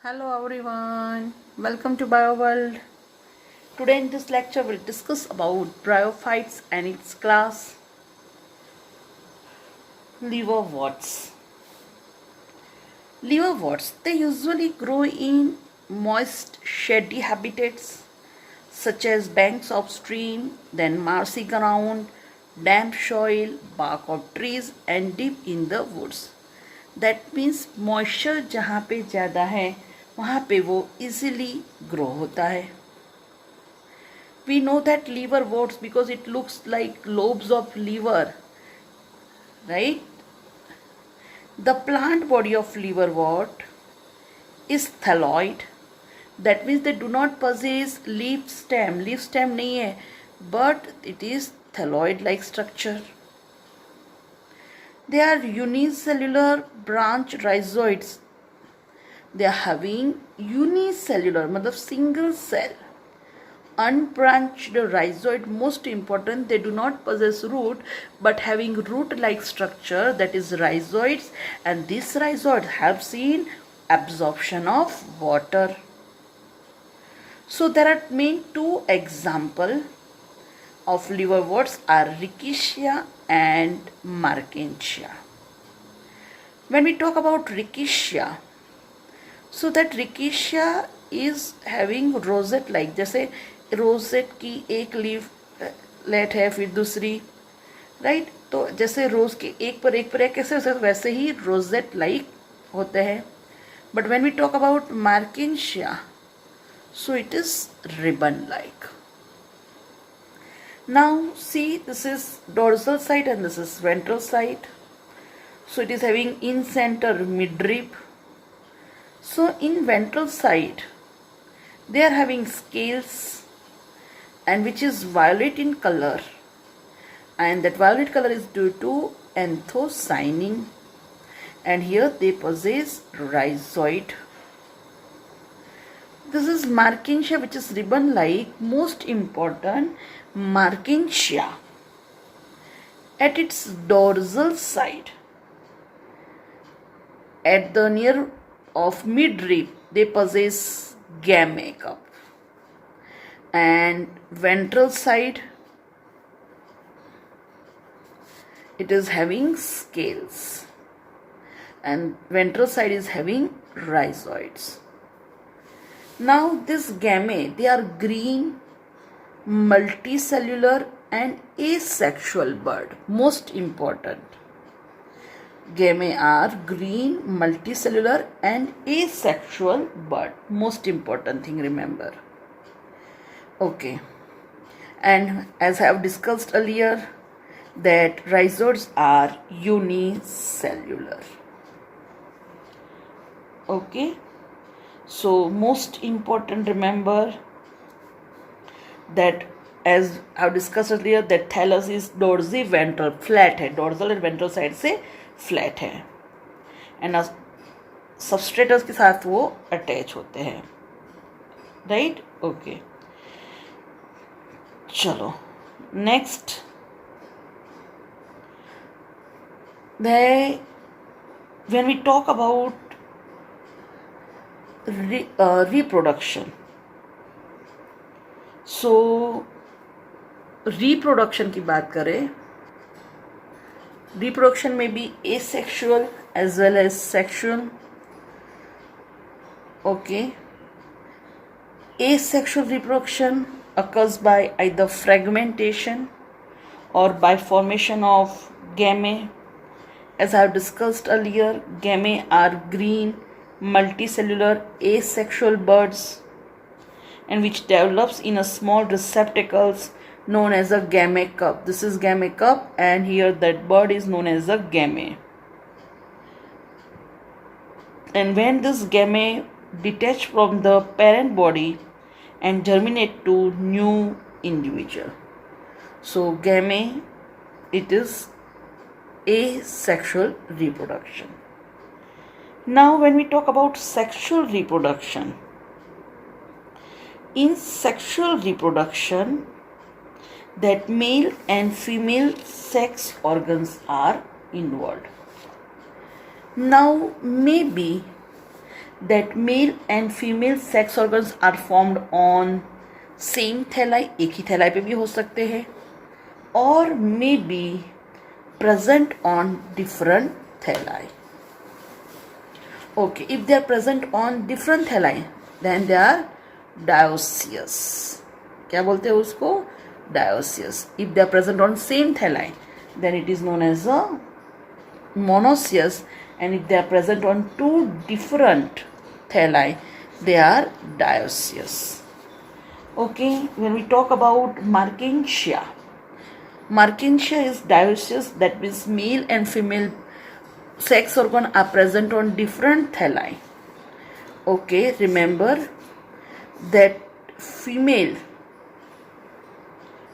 Hello everyone, welcome to BioWorld. Today in this lecture we'll discuss about bryophytes and its class liverworts. Liverworts, they usually grow in moist shady habitats such as banks of stream, then marshy ground, damp soil, bark of trees and deep in the woods. That means moisture जहाँ पे ज़्यादा है वहाँ पे वो easily grow होता है. We know that liverworts because it looks like lobes of liver, right? The plant body of liverwort is thalloid. That means they do not possess leaf stem. Leaf stem नहीं है, but it is thalloid-like structure. They are unicellular branch rhizoids. They are having unicellular, मतलब single cell. Unbranched rhizoid, most important, they do not possess root but having root like structure, that is rhizoids, and this rhizoid helps in absorption of water. So there are main two example of liverworts are Rickettsia and Marchantia. When we talk about Rickettsia, so that Rickettsia is having rosette like, जैसे rosette की एक leaf late है फिर दूसरी, right? तो जैसे रोज के एक पर एक कैसे वैसे ही रोजेट लाइक होते हैं. But when we talk about Marchantia, so it is ribbon like. Now see, this is dorsal side and this is ventral side. So it is having in center midrib. So in ventral side, they are having scales and which is violet in color, and that violet color is due to anthocyanin, and here they possess rhizoid. This is Marchantia, which is ribbon like. Most important, Marchantia at its dorsal side, at the near of midrib, they possess gamma cup, and ventral side it is having scales, and ventral side is having rhizoids. Now this gamma, they are green, multicellular and asexual bud. Most important, gamma are green, multicellular and asexual bud. Most important thing, remember. Okay, and as I have discussed earlier, that rhizoids are unicellular. Okay, so most important, remember that as I have discussed earlier, that thallus is dorsiventral, flat है, dorsal and ventral side से flat है, and substratus के साथ वो attach होते हैं, right? Okay, चलो next. When we talk about reproduction, so reproduction की बात करें, reproduction may be asexual as well as sexual. Okay, asexual reproduction occurs by either fragmentation or by formation of gamma. As I have discussed earlier, gamma are green, multicellular, asexual buds, and which develops in a small receptacles known as a gamma cup. This is gamma cup, and here that bud is known as a gamma. And when this gamma detach from the parent body and germinate to new individual, so gamma, it is asexual reproduction. Now when we talk about sexual reproduction, in sexual reproduction, that male and female sex organs are involved. Now maybe that male and female sex organs are formed on same thalli, एक ही थैलाई पे भी हो सकते हैं, or may be present on different thalli. Okay, if they are present on different thalli, then they are dioecious. क्या बोलते हैं उसको? Dioecious. If they are present on same thalli, then it is known as a monoecious, and if they are present on two different thalli, they are dioecious. Okay, when we talk about Mertensia is dioecious, that means male and female sex organ are present on different thalli. Okay, remember that female,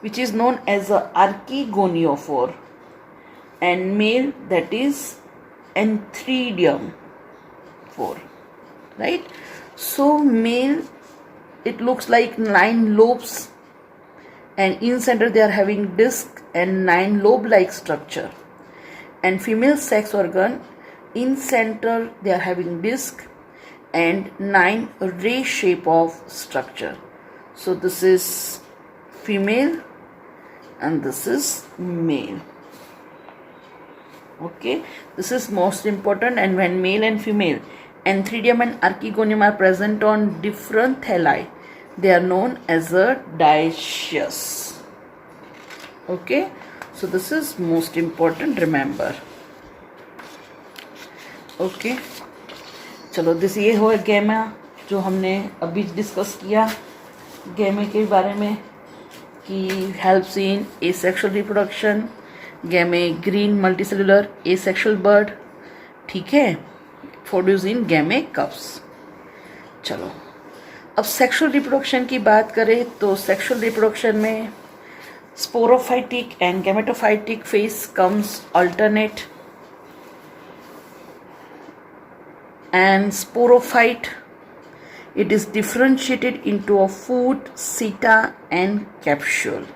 which is known as a archegoniophore, and male, that is antheridium 4, right? So male, it looks like 9 lobes, and in center they are having disc and 9 lobe like structure, and female sex organ, in center they are having disc and 9 ray shape of structure. So this is female and this is male. Okay, this is most important. And when male and female antheridium and archegonium are present on different thalli, they are known as a dioecious. Okay, so this is most important, remember. Okay, चलो this ये हो gamma जो हमने अभी discuss किया गैमे के बारे में कि helps in asexual reproduction. गैमे green multicellular asexual bird, ठीक है, प्रोड्यूस इन गैमे कप्स. चलो अब सेक्सुअल रिप्रोडक्शन की बात करें तो सेक्सुअल रिप्रोडक्शन में sporophytic and gametophytic phase comes alternate. And sporophyte, it is differentiated into a foot, seta and capsule.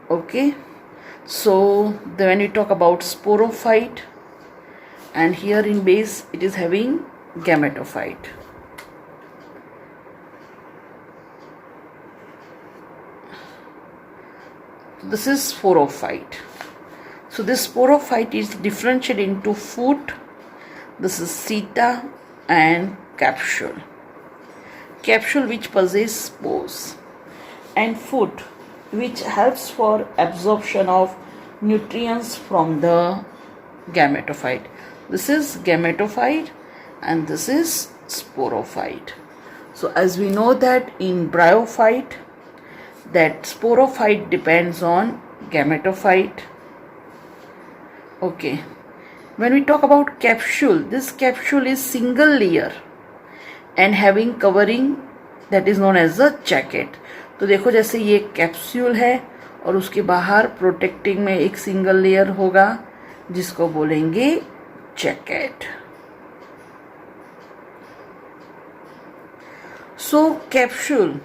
Okay, so when we talk about sporophyte, and here in base it is having gametophyte. This is sporophyte. So this sporophyte is differentiated into foot, this is seta and capsule. Capsule which possess spores, and foot which helps for absorption of nutrients from the gametophyte. This is gametophyte and this is sporophyte. So as we know that in bryophyte, that sporophyte depends on gametophyte. Okay, when we talk about capsule, this capsule is single layer and having covering that is known as a jacket. तो देखो जैसे ये capsule है और उसके बाहर protecting में एक सिंगल लेयर होगा जिसको बोलेंगे jacket. So capsule,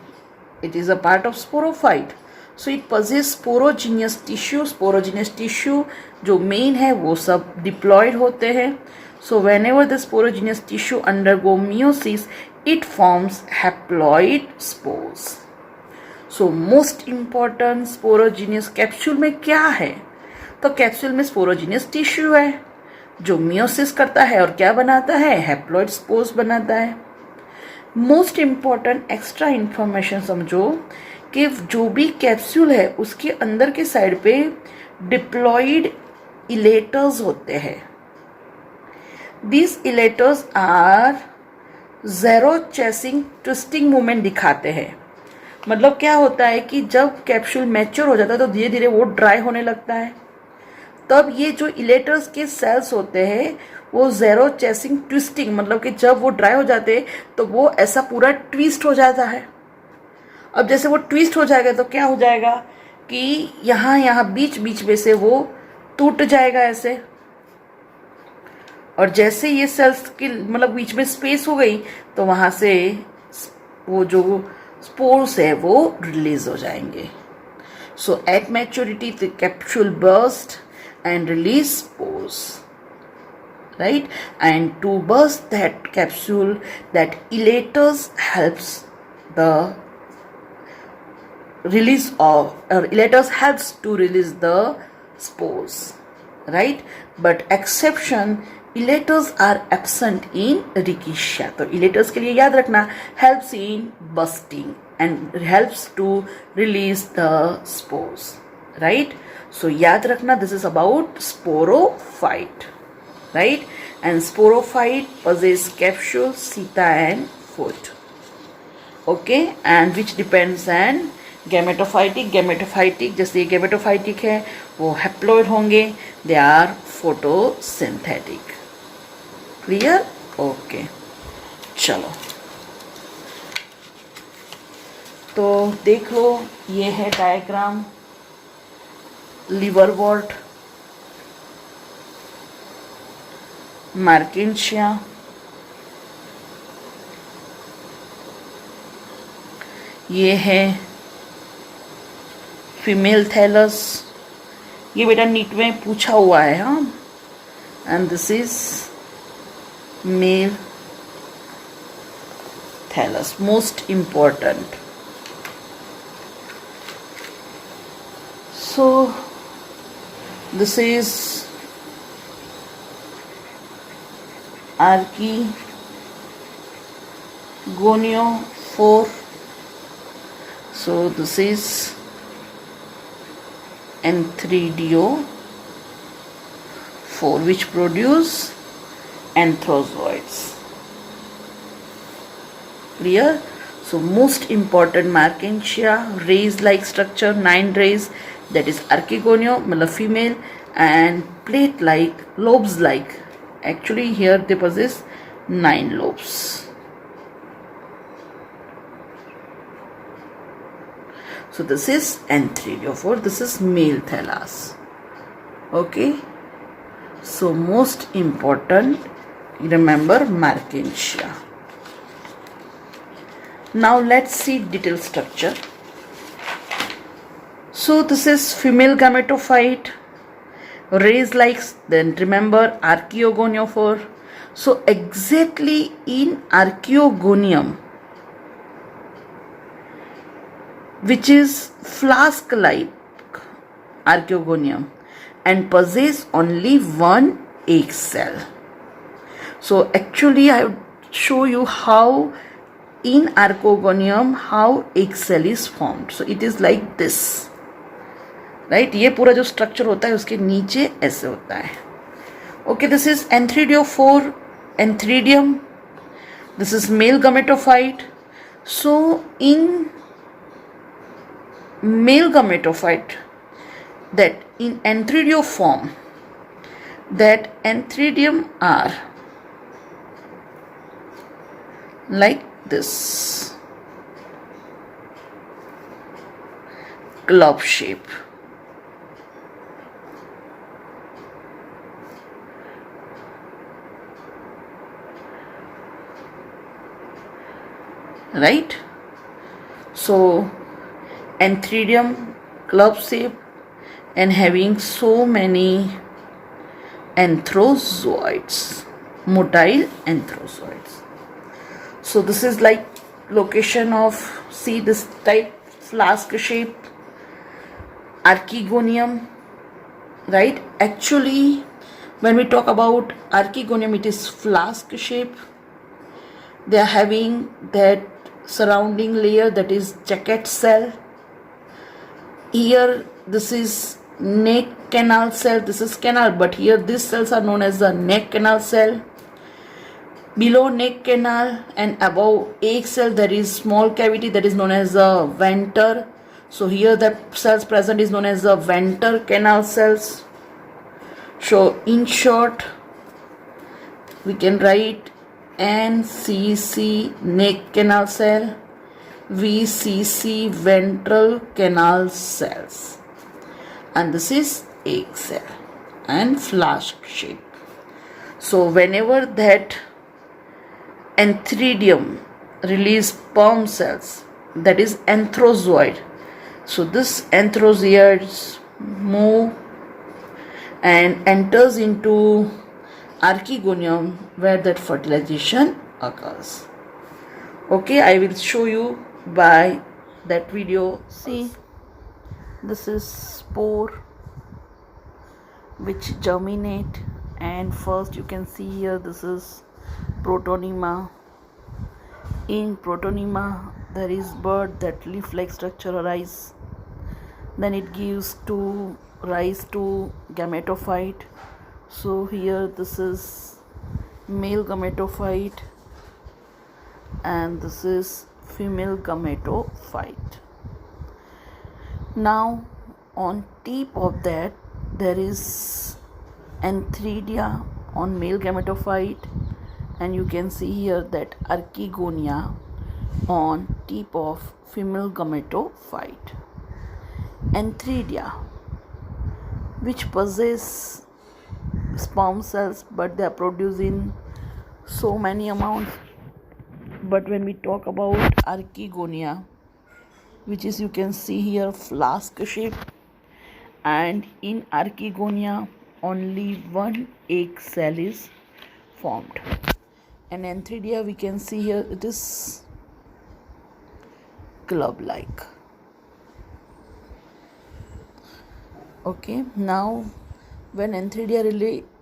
it is a part of sporophyte. So it possess sporogenous tissue. Sporogenous tissue जो मेन है वो सब डिप्लॉयड होते हैं. So whenever the sporogenous tissue undergo meiosis, it forms haploid spores. So most important, sporogenous capsule में क्या है? तो कैप्सूल में स्पोरोजिनियस टिश्यू है जो मियोसिस करता है और क्या बनाता है? हैप्लॉइड स्पोर्स बनाता है. मोस्ट इम्पॉर्टेंट एक्स्ट्रा इंफॉर्मेशन समझो कि जो भी कैप्सूल है उसके अंदर के साइड पे डिप्लॉयड इलेटर्स होते हैं. This elaters are zero chasing twisting movement दिखाते हैं. मतलब क्या होता है कि जब कैप्सूल मैच्योर हो जाता है तो धीरे धीरे वो ड्राई होने लगता है. तब ये जो इलेटर्स के सेल्स होते हैं वो ज़ेरो चेसिंग ट्विस्टिंग, मतलब कि जब वो ड्राई हो जाते हैं तो वो ऐसा पूरा ट्विस्ट हो जाता है. अब जैसे वो ट्विस्ट हो जाएगा तो क्या हो जाएगा कि यहाँ बीच बीच में से वो टूट जाएगा ऐसे. और जैसे ये सेल्स की मतलब बीच में स्पेस हो गई तो वहाँ से वो जो स्पोर्स है वो रिलीज हो जाएंगे. So at maturity the capsule burst and release spores. right? And to burst that capsule, that elaters helps the release of, or elaters helps to release the spores, right? But exception, elaters are absent in rickettsia. तो elaters के लिए याद रखना, helps in bursting and helps to release the spores, right? So याद रखना, this is about sporophyte, right? And sporophyte possess capsule, seta and foot, okay? And which depends on gametophytic जैसे ये gametophytic है वो हैप्लॉइड होंगे, they are photosynthetic. Clear? Okay, चलो तो देखो ये है डायग्राम लिवरवॉर्ट, मार्किंशिया, ये है फीमेल थैलस. ये बेटा नीट में पूछा हुआ है, हाँ. And this is male thallus, most important. So this is archegoniophore. So this is Anthridiophore, which produce anthrozoids. Clear? So most important Markensia, rays-like structure, 9 rays, that is Archegonio, मतलब female, and plate-like, lobes-like. Actually here they possess 9 lobes. So this is Anthridiophore, this is male thallus. Okay, so most important, remember Markensia. Now let's see detailed structure. So this is female gametophyte, rays like, then remember Archegoniophore. So exactly in Archeogonium, which is flask-like Archeogonium, and possess only one egg cell. So actually I will show you how in Archeogonium how egg cell is formed. So it is like this, right? ये पूरा जो structure होता है उसके नीचे ऐसे होता है. Okay, this is Anthridiophore, Anthridium. This is male gametophyte. So in male gametophyte, that in Anthridioform, that Anthridium are like this, globe shape. Right? So Anthridium globe shape and having so many anthrozoids, motile anthrozoids. So this is like location of, see this type flask shape Archegonium, right? Actually when we talk about Archegonium, it is flask shape. They are having that surrounding layer, that is jacket cell. Here this is neck canal cell, this is canal, but here these cells are known as the neck canal cell. Below neck canal and above egg cell there is small cavity, that is known as the venter. So here the cells present is known as the venter canal cells. So in short we can write NCC neck canal cell, VCC ventral canal cells, and this is egg cell and flask shape. So whenever that Anthridium release sperm cells, that is anthrozoid, so this anthrozoids move and enters into archegonium where that fertilization occurs. Okay, I will show you by that video. See, this is spore which germinate, and first you can see here this is protonema. In protonema there is bud, that leaf-like structure arise, then it gives to rise to gametophyte. So here this is male gametophyte and this is female gametophyte. Now on tip of that there is antheridia on male gametophyte, and you can see here that archegonia on tip of female gametophyte. Antheridia, which possess sperm cells, but they are produced in so many amounts. But when we talk about archegonia, which is, you can see here, flask shape, and in archegonia only one egg cell is formed. And antheridia, we can see here, it is club like. Okay, now when antheridia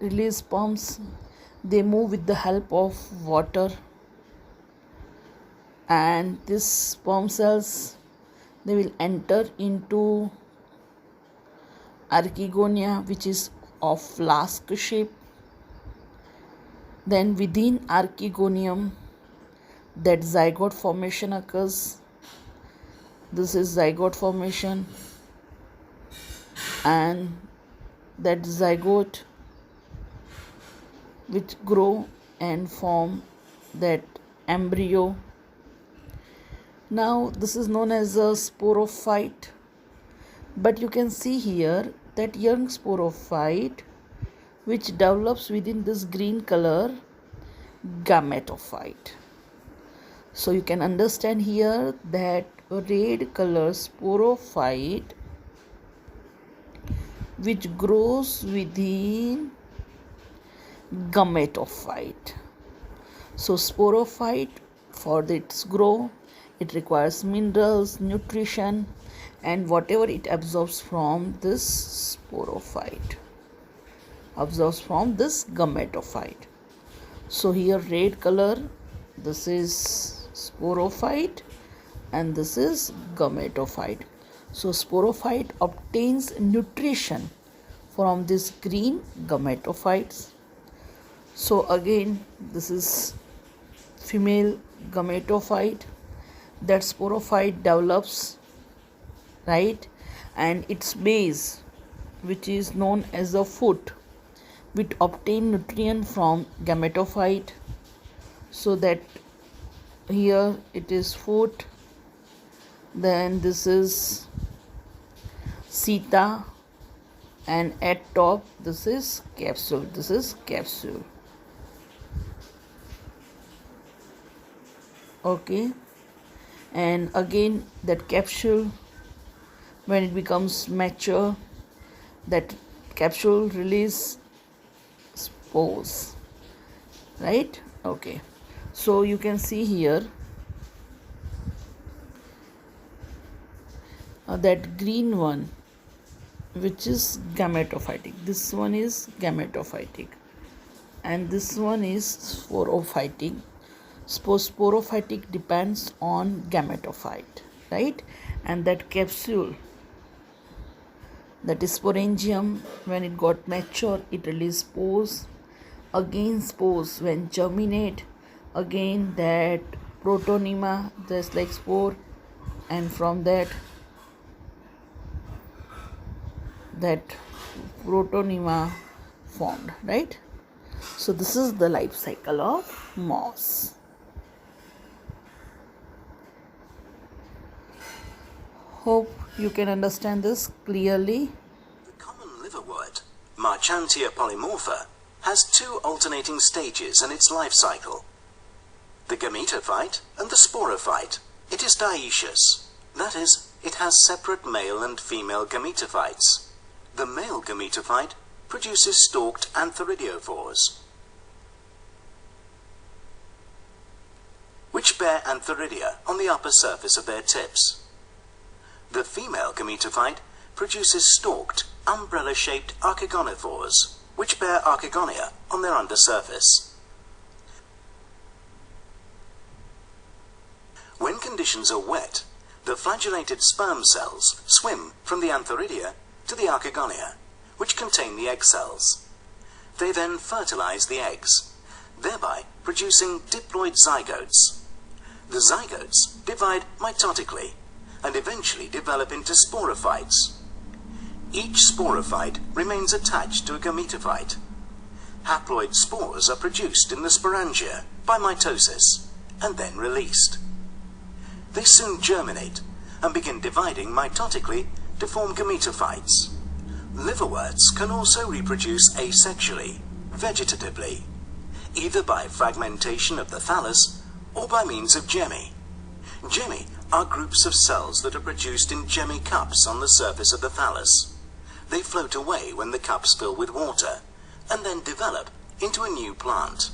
release sperms, they move with the help of water, and these sperm cells, they will enter into archegonia, which is of flask shape. Then within archegonium that zygote formation occurs. This is zygote formation, and that zygote which grow and form that embryo. Now this is known as a sporophyte, but you can see here that young sporophyte which develops within this green color gametophyte. So you can understand here that a red color sporophyte which grows within gametophyte. So sporophyte, for its grow, it requires minerals, nutrition, and whatever it absorbs from this sporophyte, absorbs from this gametophyte. So here red color, this is sporophyte and this is gametophyte. So sporophyte obtains nutrition from this green gametophytes. So again, this is female gametophyte. That sporophyte develops, right, and its base, which is known as a foot, which obtain nutrient from gametophyte. So that here it is foot, then this is seta, and at top this is capsule. This is capsule. Okay, and again that capsule, when it becomes mature, that capsule release spores, right? Okay, so you can see here that green one, which is gametophytic. This one is gametophytic and this one is sporophytic. Sporophytic depends on gametophyte, right? And that capsule, that is sporangium, when it got mature, it released spores. Again spores when germinate, again that protonema, just like spore, and from that protonema formed, right? So this is the life cycle of moss. Hope you can understand this clearly. The common liverwort, Marchantia polymorpha, has two alternating stages in its life cycle. The gametophyte and the sporophyte. It is dioecious. That is, it has separate male and female gametophytes. The male gametophyte produces stalked antheridiophores. which bear antheridia on the upper surface of their tips. The female gametophyte produces stalked, umbrella-shaped archegoniophores, which bear archegonia on their undersurface. When conditions are wet, the flagellated sperm cells swim from the antheridia to the archegonia, which contain the egg cells. They then fertilize the eggs, thereby producing diploid zygotes. The zygotes divide mitotically and eventually develop into sporophytes. Each sporophyte remains attached to a gametophyte. Haploid spores are produced in the sporangia by mitosis and then released. They soon germinate and begin dividing mitotically to form gametophytes. Liverworts can also reproduce asexually, vegetatively, either by fragmentation of the thallus or by means of gemmi. Gemmi are groups of cells that are produced in gemmi cups on the surface of the thallus. They float away when the cups fill with water and then develop into a new plant.